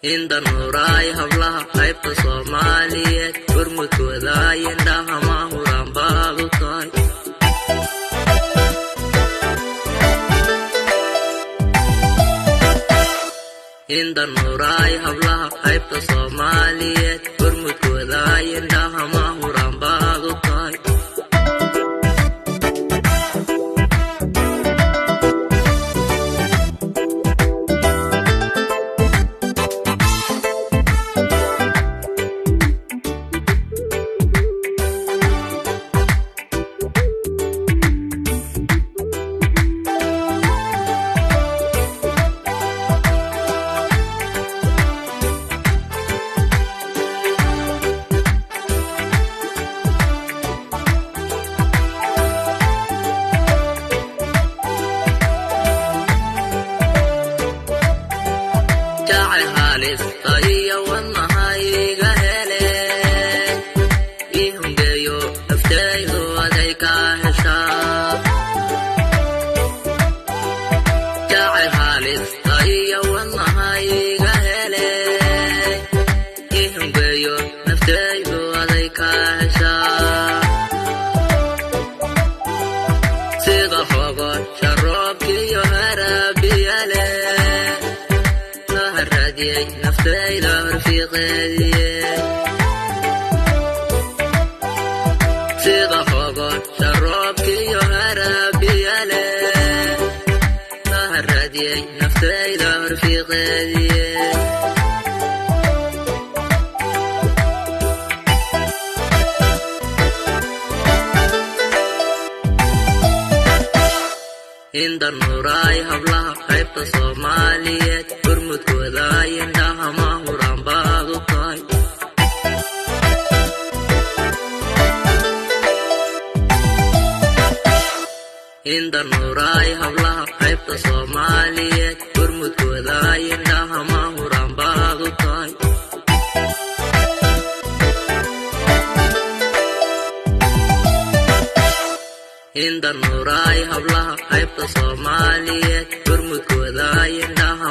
Inda nuray hablaha qaybta Soomaaliyeed gurmudkooda indhaha mahuran baad u tahay Inda nuray hablaha qaybta Soomaaliyeed gurmudkooda indhaha mahuran baad u tahay Inda nuray hablaha qaybta Soomaaliyeed gurmudkooda indhaha mahuran baad u tahay Inda nuray hablaha qaybta Soomaaliyeed gurmudkooda indhaha mahuran baad u tahay Inda nuray hablaha qaybta Soomaaliyeed gurmudkooda indhaha